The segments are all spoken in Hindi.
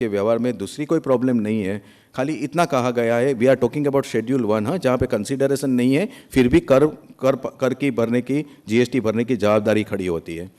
के व्यवहार में दूसरी कोई प्रॉब्लम नहीं है, खाली इतना कहा गया है we are talking about schedule 1, हाँ, जहाँ पे कंसिडरेशन नहीं है फिर भी कर की भरने की, जीएसटी भरने की जवाबदारी खड़ी होती है।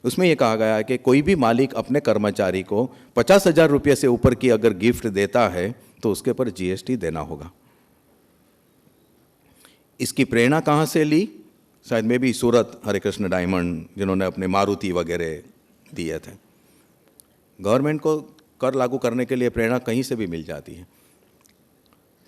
उसमें ये कहा गया है कि कोई भी मालिक अपने कर्मचारी को 50,000 रुपये से ऊपर की अगर गिफ्ट देता है तो उसके ऊपर जीएसटी देना होगा। इसकी प्रेरणा कहाँ से ली? शायद में भी सूरत हरे कृष्ण डायमंड जिन्होंने अपने मारुति वगैरह दिए थे। गवर्नमेंट को कर लागू करने के लिए प्रेरणा कहीं से भी मिल जाती है।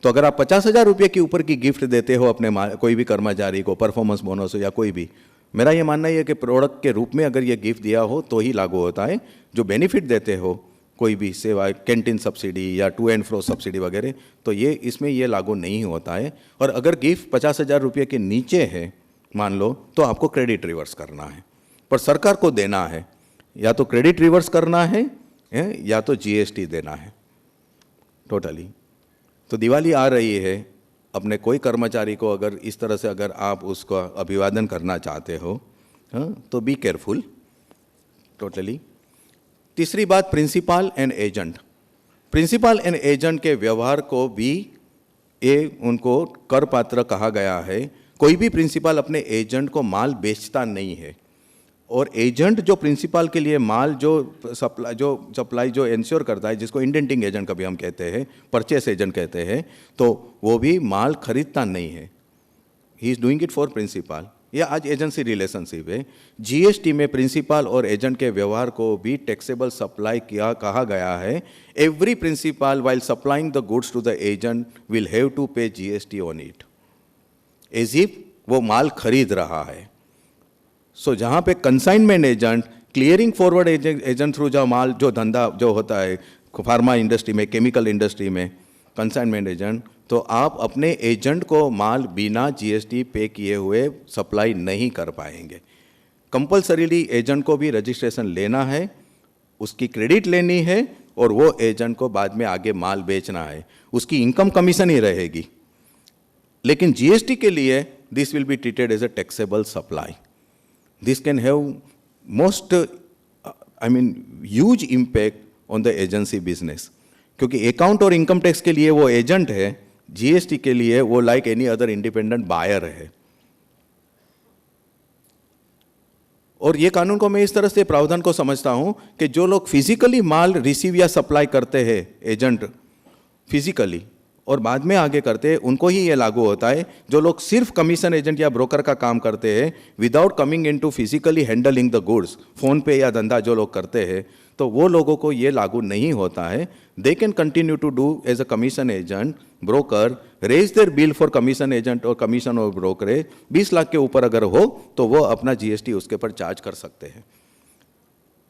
तो अगर आप 50,000 रुपये के ऊपर की गिफ्ट देते हो अपने कोई भी कर्मचारी को, परफॉर्मेंस बोनस हो या कोई भी, मेरा ये मानना है कि प्रोडक्ट के रूप में अगर ये गिफ्ट दिया हो तो ही लागू होता है। जो बेनिफिट देते हो कोई भी सेवा, कैंटीन सब्सिडी या टू एंड फ्रो सब्सिडी वगैरह, तो ये इसमें ये लागू नहीं होता है। और अगर गिफ्ट 50,000 रुपये के नीचे है मान लो, तो आपको क्रेडिट रिवर्स करना है। पर सरकार को देना है, या तो क्रेडिट रिवर्स करना है या तो जीएसटी देना है टोटली। तो दिवाली आ रही है, अपने कोई कर्मचारी को अगर इस तरह से अगर आप उसका अभिवादन करना चाहते हो, तो बी केयरफुल टोटली। तीसरी बात, principal and agent. Principal and agent के व्यवहार को भी उनको कर पात्र कहा गया है। कोई भी प्रिंसिपल अपने एजेंट को माल बेचता नहीं है, और एजेंट जो प्रिंसिपल के लिए माल जो सप्लाई जो इंश्योर करता है, जिसको इंडेंटिंग एजेंट कभी हम कहते हैं, परचेस एजेंट कहते हैं, तो वो भी माल खरीदता नहीं है। He is doing it for principal. यह आज एजेंसी रिलेशनशिप है। जीएसटी में प्रिंसिपल और एजेंट के व्यवहार को भी टैक्सेबल सप्लाई किया कहा गया है। Every principal while supplying the goods to the agent will have to pay GST on it, as if वो माल खरीद रहा है। सो जहाँ पे consignment agent, clearing forward agent through जो माल जो धंधा जो होता है फार्मा इंडस्ट्री में, केमिकल इंडस्ट्री में, कंसाइनमेंट एजेंट, तो आप अपने एजेंट को माल बिना जीएसटी पे किए हुए सप्लाई नहीं कर पाएंगे। कंपल्सरीली एजेंट को भी रजिस्ट्रेशन लेना है, उसकी क्रेडिट लेनी है, और वो एजेंट को बाद में आगे माल बेचना है। उसकी इनकम कमीशन ही रहेगी। लेकिन जीएसटी के लिए this will be treated as a taxable supply. This can have huge impact on the agency business, क्योंकि अकाउंट और इनकम टैक्स के लिए वो एजेंट है, जीएसटी के लिए वो like any other independent buyer है। और ये कानून को मैं इस तरह से प्रावधान को समझता हूं कि जो लोग फिजिकली माल रिसीव या सप्लाई करते हैं, एजेंट फिजिकली, और बाद में आगे करते हैं, उनको ही ये लागू होता है। जो लोग सिर्फ कमीशन एजेंट या ब्रोकर का काम करते हैं without coming into physically handling the goods, phone पे या धंधा जो लोग करते हैं, तो वो लोगों को ये लागू नहीं होता है। They can continue to do as a commission agent, broker, raise their bill for commission agent और कमीशन और ब्रोकरेज। 20 लाख के ऊपर अगर हो तो वो अपना जीएसटी उसके ऊपर चार्ज कर सकते हैं।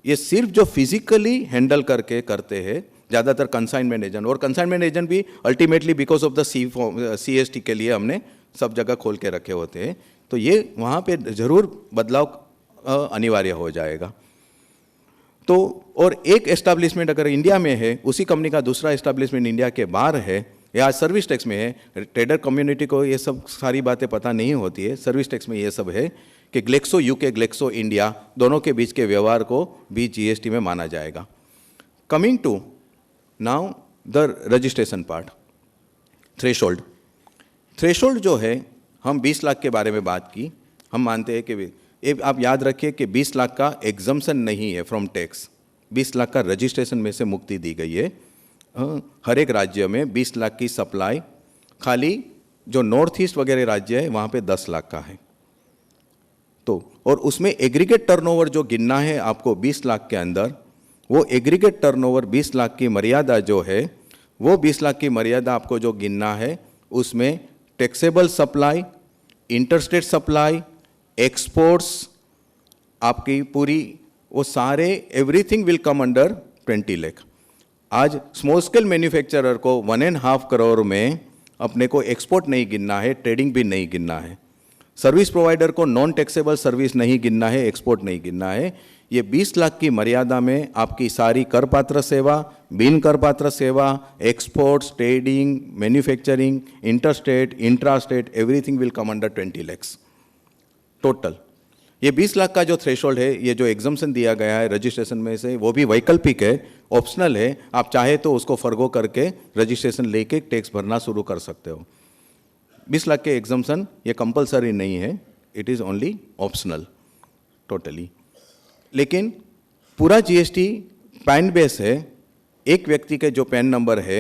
ये सिर्फ जो फिजिकली हैंडल करके करते हैं ज़्यादातर कंसाइनमेंट एजेंट, और कंसाइनमेंट एजेंट भी ultimately because of the CST के लिए हमने सब जगह खोल के रखे होते हैं। तो ये वहाँ पे ज़रूर बदलाव अनिवार्य हो जाएगा। तो और एक एस्टैब्लिशमेंट अगर इंडिया में है, उसी कंपनी का दूसरा एस्टैब्लिशमेंट इंडिया के बाहर है या सर्विस टैक्स में है, ट्रेडर कम्युनिटी को ये सब सारी बातें पता नहीं होती है। सर्विस टैक्स में ये सब है कि ग्लेक्सो यूके, ग्लेक्सो इंडिया, दोनों के बीच के व्यवहार को भी जीएसटी में माना जाएगा। Coming to now the registration part, threshold. Threshold जो है, हम 20 लाख के बारे में बात की। हम मानते हैं कि आप याद रखिए कि 20 लाख का एग्जम्पशन नहीं है फ्रॉम टैक्स, 20 लाख का रजिस्ट्रेशन में से मुक्ति दी गई है। हर एक राज्य में 20 लाख की सप्लाई, खाली जो नॉर्थ ईस्ट वगैरह राज्य है वहाँ पे 10 लाख का है। तो और उसमें एग्रीगेट टर्नओवर जो गिनना है आपको 20 लाख के अंदर, वो एग्रीगेट टर्नओवर 20 लाख की मर्यादा जो है, वो 20 लाख की मर्यादा आपको जो गिनना है, उसमें taxable supply, interstate supply, exports, आपकी पूरी वो सारे everything will come under 20 lakh. आज स्मॉल स्केल मैन्युफैक्चरर को 1.5 करोड़ में अपने को एक्सपोर्ट नहीं गिनना है, ट्रेडिंग भी नहीं गिनना है। सर्विस प्रोवाइडर को नॉन टैक्सेबल सर्विस नहीं गिनना है, एक्सपोर्ट नहीं गिनना है। ये 20 लाख की मर्यादा में आपकी सारी करपात्र सेवा, बिन करपात्र सेवा, exports, trading, manufacturing, interstate, intrastate, everything will come under 20 lakhs total. ये 20 लाख का जो थ्रेशोल्ड है, ये जो एग्जम्पशन दिया गया है रजिस्ट्रेशन में से, वो भी वैकल्पिक है, ऑप्शनल है। आप चाहे तो उसको फर्गो करके रजिस्ट्रेशन लेके टैक्स भरना शुरू कर सकते हो। 20 लाख के एग्जम्पशन ये कंपलसरी नहीं है, it is only optional totally. लेकिन पूरा जीएसटी पैन बेस है, एक व्यक्ति के जो पैन नंबर है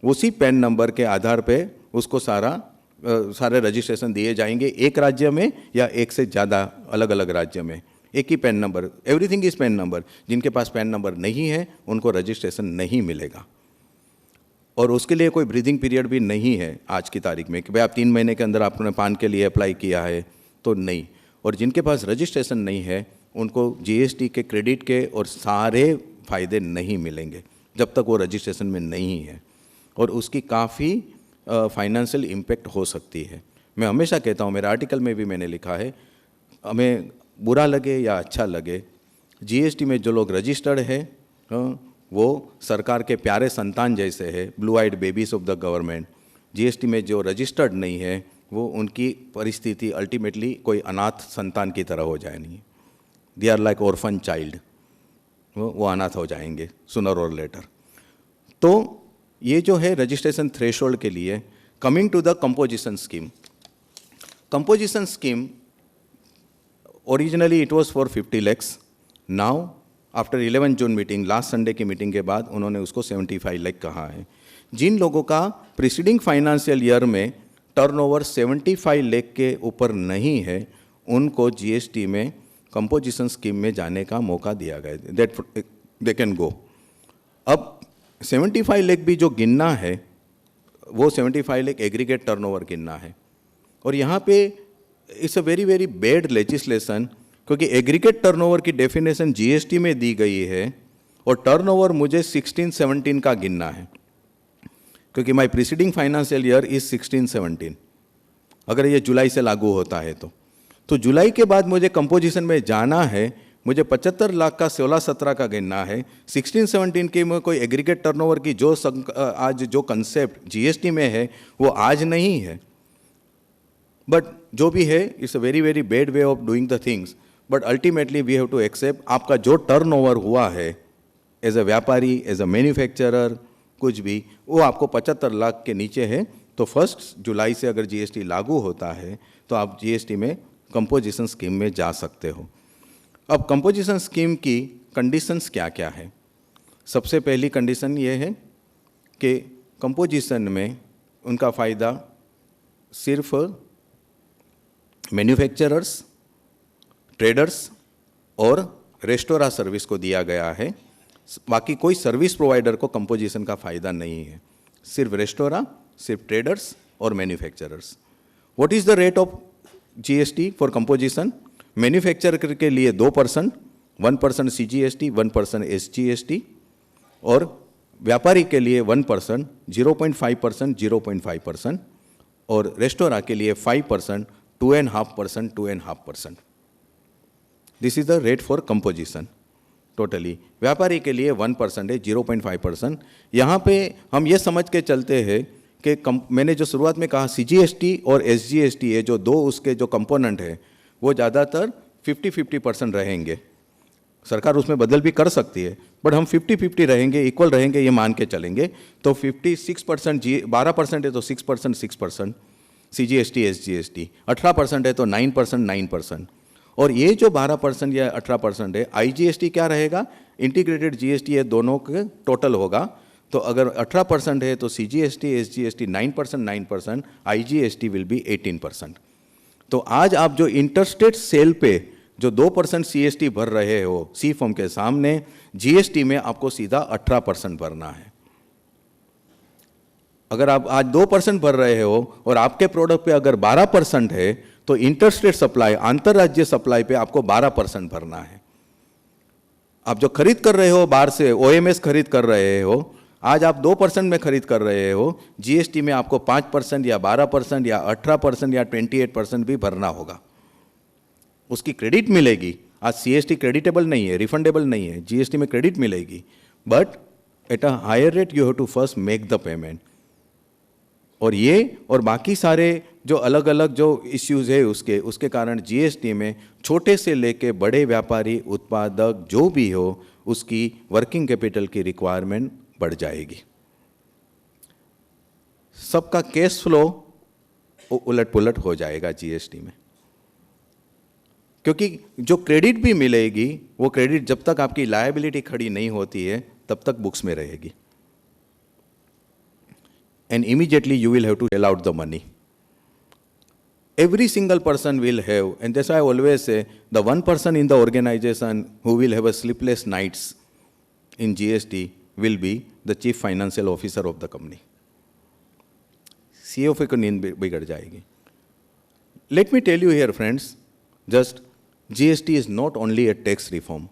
उसी पैन नंबर के आधार पे उसको सारे रजिस्ट्रेशन दिए जाएंगे, एक राज्य में या एक से ज़्यादा अलग अलग राज्य में, एक ही PAN number, everything is PAN number. जिनके पास पैन नंबर नहीं है उनको रजिस्ट्रेशन नहीं मिलेगा, और उसके लिए कोई ब्रीदिंग पीरियड भी नहीं है आज की तारीख में कि भाई आप 3 महीने के अंदर आपने पान के लिए अप्लाई किया है तो नहीं। और जिनके पास रजिस्ट्रेशन नहीं है उनको जीएसटी के क्रेडिट के और सारे फायदे नहीं मिलेंगे जब तक वो रजिस्ट्रेशन में नहीं है, और उसकी काफ़ी फाइनेंशियल इम्पेक्ट हो सकती है। मैं हमेशा कहता हूँ, मेरे आर्टिकल में भी मैंने लिखा है, हमें बुरा लगे या अच्छा लगे, जीएसटी में जो लोग रजिस्टर्ड है वो सरकार के प्यारे संतान जैसे है, blue eyed babies of the government. GST में जो रजिस्टर्ड नहीं है वो उनकी परिस्थिति अल्टीमेटली कोई अनाथ संतान की तरह हो जाएगी। They are like orphan child, वो अनाथ हो जाएंगे सुनर और लेटर। तो ये जो है रजिस्ट्रेशन थ्रेशोल्ड के लिए, coming to the composition scheme. Composition scheme originally it was for 50 lakhs, now after 11 June meeting, last Sunday की मीटिंग के बाद उन्होंने उसको 75 लाख कहा है। जिन लोगों का प्रीसीडिंग फाइनेंशियल ईयर में टर्नओवर 75 लाख के ऊपर नहीं है उनको जीएसटी में कंपोजिशन स्कीम में जाने का मौका दिया गया, दैट दे कैन गो। अब 75 लाख भी जो गिनना है वो 75 लाख एग्रीगेट टर्नओवर गिनना है, और यहाँ पे it's a very very bad legislation, क्योंकि एग्रीगेट टर्नओवर की डेफिनेशन जीएसटी में दी गई है और टर्नओवर मुझे 16-17 का गिनना है, क्योंकि my preceding financial year is 16-17। अगर ये जुलाई से लागू होता है तो जुलाई के बाद मुझे कंपोजिशन में जाना है, मुझे 75 लाख का 16-17 का गिनना है। 16-17 के में कोई एग्रीगेट टर्नओवर की जो आज जो कंसेप्ट जीएसटी में है वो आज नहीं है, बट जो भी है it's a very very bad way of doing the things, but ultimately we have to accept आपका जो टर्नओवर हुआ है एज अ व्यापारी, एज अ मैन्युफैक्चरर, कुछ भी, वो आपको 75 लाख के नीचे है तो 1 जुलाई से अगर जीएसटी लागू होता है तो आप जीएसटी में कंपोजिशन स्कीम में जा सकते हो। अब कंपोजिशन स्कीम की कंडीशंस क्या क्या है? सबसे पहली कंडीशन ये है कि कंपोजिशन में उनका फ़ायदा सिर्फ मैन्युफैक्चरर्स, ट्रेडर्स और रेस्टोरा सर्विस को दिया गया है। बाकी कोई सर्विस प्रोवाइडर को कंपोजिशन का फ़ायदा नहीं है, सिर्फ रेस्टोरा, सिर्फ ट्रेडर्स और manufacturers. What is the rate of GST for composition? Manufacturer के लिए 2%, 1% सीजीएसटी, 1% एसजीएसटी, और व्यापारी के लिए 1%, 0.5%, 0.5%, और रेस्टोरा के लिए 5%, 2.5%, 2.5%। This is the rate for composition totally. व्यापारी के लिए 1% है, 0.5%। यहाँ पे हम ये समझ के चलते हैं कि मैंने जो शुरुआत में कहा सीजीएसटी और एसजीएसटी है, जो दो उसके जो कंपोनेंट है वो ज़्यादातर 50-50% रहेंगे। सरकार उसमें बदल भी कर सकती है, बट हम 50-50 रहेंगे, इक्वल रहेंगे, ये मान के चलेंगे। तो 56% 12% है तो 6%, 6% सीजीएसटी एसजीएसटी, 18% है तो 9%, 9%, और ये जो 12% या 18% है आईजीएसटी क्या रहेगा? इंटीग्रेटेड जीएसटी, ये दोनों के टोटल होगा। तो अगर 18% है तो CGST SGST 9%, 9%, IGST will be 18%। तो आज आप जो इंटरस्टेट सेल पे जो 2% सीएसटी भर रहे हो सी फॉर्म के सामने, जीएसटी में आपको सीधा 18% भरना है। अगर आप आज 2% भर रहे हो और आपके प्रोडक्ट पे अगर 12% है तो इंटरस्टेट सप्लाई, अंतरराज्यीय सप्लाई पे आपको 12% भरना है। आप जो खरीद कर रहे हो बाहर से, ओएमएस खरीद कर रहे हो, आज आप 2% में खरीद कर रहे हो, जीएसटी में आपको 5% या 12% या 18% या 28% भी भरना होगा। उसकी क्रेडिट मिलेगी। आज सीएसटी क्रेडिटेबल नहीं है, रिफंडेबल नहीं है, जीएसटी में क्रेडिट मिलेगी, but at a higher rate you have to first make the payment. और ये और बाकी सारे जो अलग अलग जो इश्यूज है उसके कारण जीएसटी में छोटे से लेके बड़े व्यापारी उत्पादक जो भी हो उसकी वर्किंग कैपिटल की रिक्वायरमेंट बढ़ जाएगी। सबका कैश फ्लो उलट पुलट हो जाएगा जीएसटी में, क्योंकि जो क्रेडिट भी मिलेगी वो क्रेडिट जब तक आपकी लायबिलिटी खड़ी नहीं होती है तब तक बुक्स में रहेगी, and immediately you will have to shell out the money. Every single person will have, and that's why I always say, the one person in the organization who will have a sleepless nights in GST will be the chief financial officer of the company. CFO को नींद बिगड़ जाएगी। Let me tell you here, friends, just GST is not only a tax reform.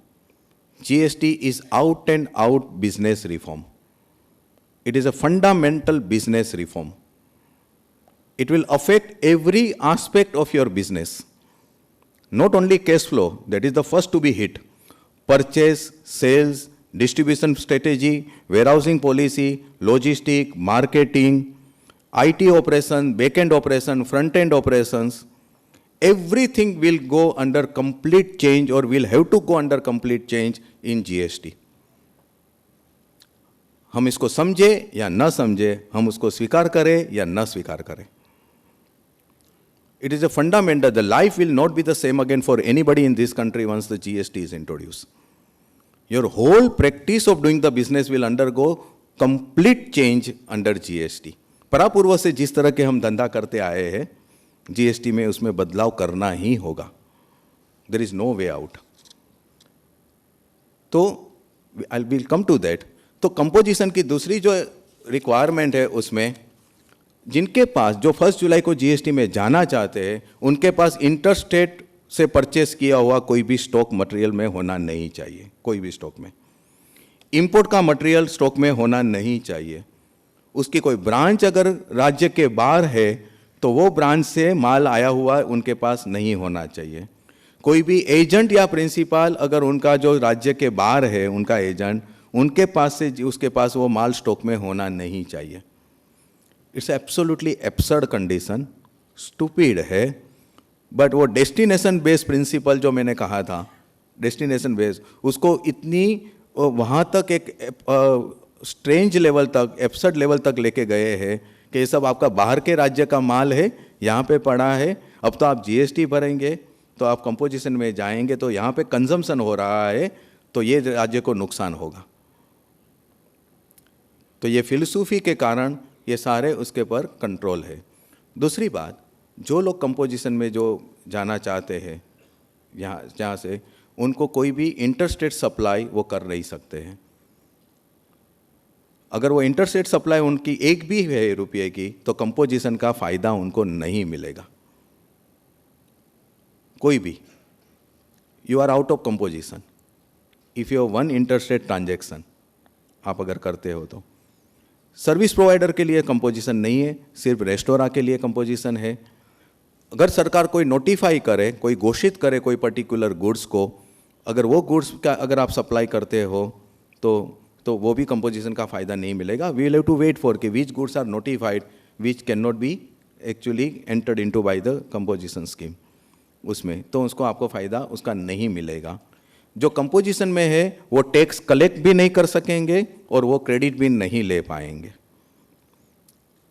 GST is out and out business reform. It is a fundamental business reform. It will affect every aspect of your business. Not only cash flow, that is the first to be hit. Purchase, sales, distribution strategy, warehousing policy, logistic, marketing, IT operation, back-end operation, front-end operations. Everything will go under complete change or will have to go under complete change in GST. हम इसको समझे या न समझे, हम उसको स्वीकार करें या न स्वीकार करें, it is a fundamental. The life will not be the same again for anybody in this country once the GST is introduced. Your whole practice of doing the business will undergo complete change under GST. परापूर्व से जिस तरह के हम धंधा करते आए हैं GST में उसमें बदलाव करना ही होगा. There is no way out. तो I will come to that. तो कंपोजिशन की दूसरी जो रिक्वायरमेंट है उसमें जिनके पास जो 1 जुलाई को जीएसटी में जाना चाहते हैं उनके पास इंटरस्टेट से परचेस किया हुआ कोई भी स्टॉक मटेरियल में होना नहीं चाहिए। कोई भी स्टॉक में इंपोर्ट का मटेरियल स्टॉक में होना नहीं चाहिए। उसकी कोई ब्रांच अगर राज्य के बाहर है तो वो ब्रांच से माल आया हुआ उनके पास नहीं होना चाहिए। कोई भी एजेंट या प्रिंसिपल अगर उनका जो राज्य के बाहर है उनका एजेंट उनके पास से उसके पास वो माल स्टॉक में होना नहीं चाहिए। It's absolutely absurd condition, stupid है, बट वो डेस्टिनेशन बेस्ड प्रिंसिपल जो मैंने कहा था, डेस्टिनेशन बेस्ड, उसको इतनी वहाँ तक एक स्ट्रेंज लेवल तक, एब्सर्ड लेवल तक लेके गए हैं कि ये सब आपका बाहर के राज्य का माल है, यहाँ पे पड़ा है, अब तो आप जीएसटी भरेंगे तो आप कंपोजिशन में जाएंगे तो यहाँ पे कंजम्पशन हो रहा है तो ये राज्य को नुकसान होगा। तो ये फिलसूफी के कारण ये सारे उसके पर कंट्रोल है। दूसरी बात, जो लोग कंपोजिशन में जो जाना चाहते हैं जहाँ से उनको कोई भी इंटरस्टेट सप्लाई वो कर नहीं सकते हैं। अगर वो इंटरस्टेट सप्लाई उनकी एक भी है रुपये की तो कंपोजिशन का फ़ायदा उनको नहीं मिलेगा। कोई भी, you are out of composition if you one interstate transaction आप अगर करते हो तो। सर्विस प्रोवाइडर के लिए कंपोजिशन नहीं है, सिर्फ रेस्टोरेंट के लिए कंपोजिशन है। अगर सरकार कोई नोटिफाई करे, कोई घोषित करे कोई पर्टिकुलर गुड्स को, अगर वो गुड्स का अगर आप सप्लाई करते हो तो वो भी कंपोजिशन का फ़ायदा नहीं मिलेगा। We will have to wait for कि which goods are notified which can not be actually entered into by the composition scheme, उसमें तो उसको आपको फ़ायदा उसका नहीं मिलेगा। जो कंपोजिशन में है वो टैक्स कलेक्ट भी नहीं कर सकेंगे और वो क्रेडिट भी नहीं ले पाएंगे।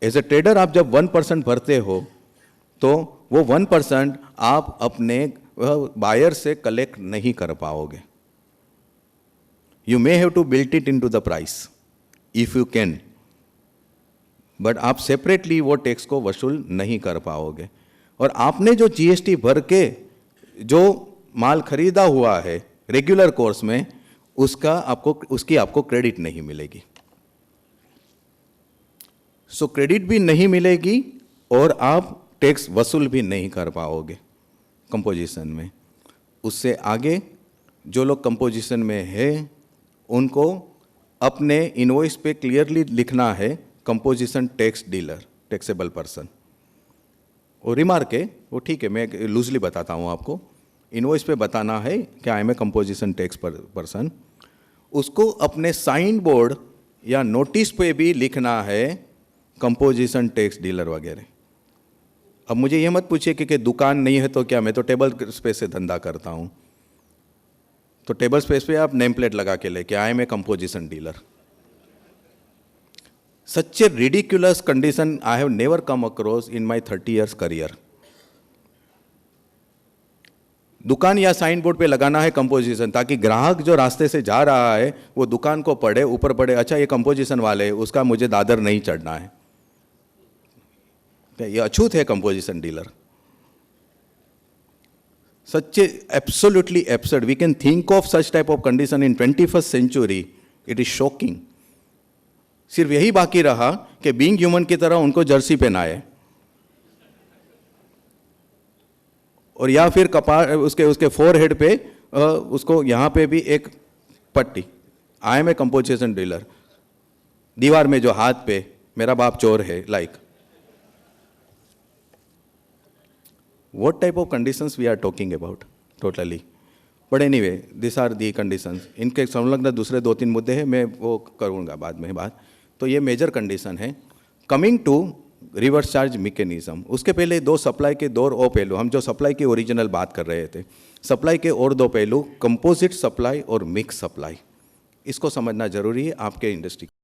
एज ए ट्रेडर आप जब 1% भरते हो तो वो 1% आप अपने बायर से कलेक्ट नहीं कर पाओगे। You may have to built it into the price if you can, but आप सेपरेटली वो टैक्स को वसूल नहीं कर पाओगे। और आपने जो जीएसटी भर के जो माल खरीदा हुआ है रेगुलर कोर्स में उसकी आपको क्रेडिट नहीं मिलेगी। सो क्रेडिट भी नहीं मिलेगी और आप टैक्स वसूल भी नहीं कर पाओगे कंपोजिशन में। उससे आगे जो लोग कंपोजिशन में है उनको अपने इनवॉइस पे क्लियरली लिखना है composition tax dealer, taxable person. वो रिमार्क है, वो ठीक है, मैं लूजली बताता हूँ आपको। इनवॉइस पे बताना है कि I am a composition tax person. उसको अपने साइन बोर्ड या नोटिस पे भी लिखना है कंपोजिशन टैक्स डीलर वगैरह। अब मुझे ये मत पूछिए कि दुकान नहीं है तो क्या, मैं तो टेबल स्पेस से धंधा करता हूँ, तो टेबल स्पेस पे आप नेम प्लेट लगा के लेके I am a composition dealer. Such a ridiculous condition I have never come across in my 30 years career. दुकान या साइन बोर्ड पे लगाना है कंपोजिशन, ताकि ग्राहक जो रास्ते से जा रहा है वो दुकान को पढ़े, ऊपर पढ़े, अच्छा ये कंपोजिशन वाले है, उसका मुझे दादर नहीं चढ़ना है। ये अछूत है composition dealer. Such a absolutely absurd. We can think of such type of condition in 21st century. It is shocking. सिर्फ यही बाकी रहा कि बीइंग ह्यूमन की तरह उनको जर्सी पहनाए और या फिर कपार उसके फोरहेड पे उसको यहाँ पे भी एक पट्टी, I am a composition dealer, दीवार में जो हाथ पे मेरा बाप चोर है, like what type of conditions we are talking about totally. But anyway, these are the conditions. इनके संलग्न दूसरे 2-3 मुद्दे हैं, मैं वो करूँगा बाद में बात। तो ये मेजर कंडीशन है। Coming to reverse charge mechanism, उसके पहले 2 सप्लाई के 2 और पहलू, हम जो सप्लाई की ओरिजिनल बात कर रहे थे, सप्लाई के और 2 पहलू, कंपोजिट सप्लाई और मिक्स सप्लाई, इसको समझना जरूरी है आपके इंडस्ट्री।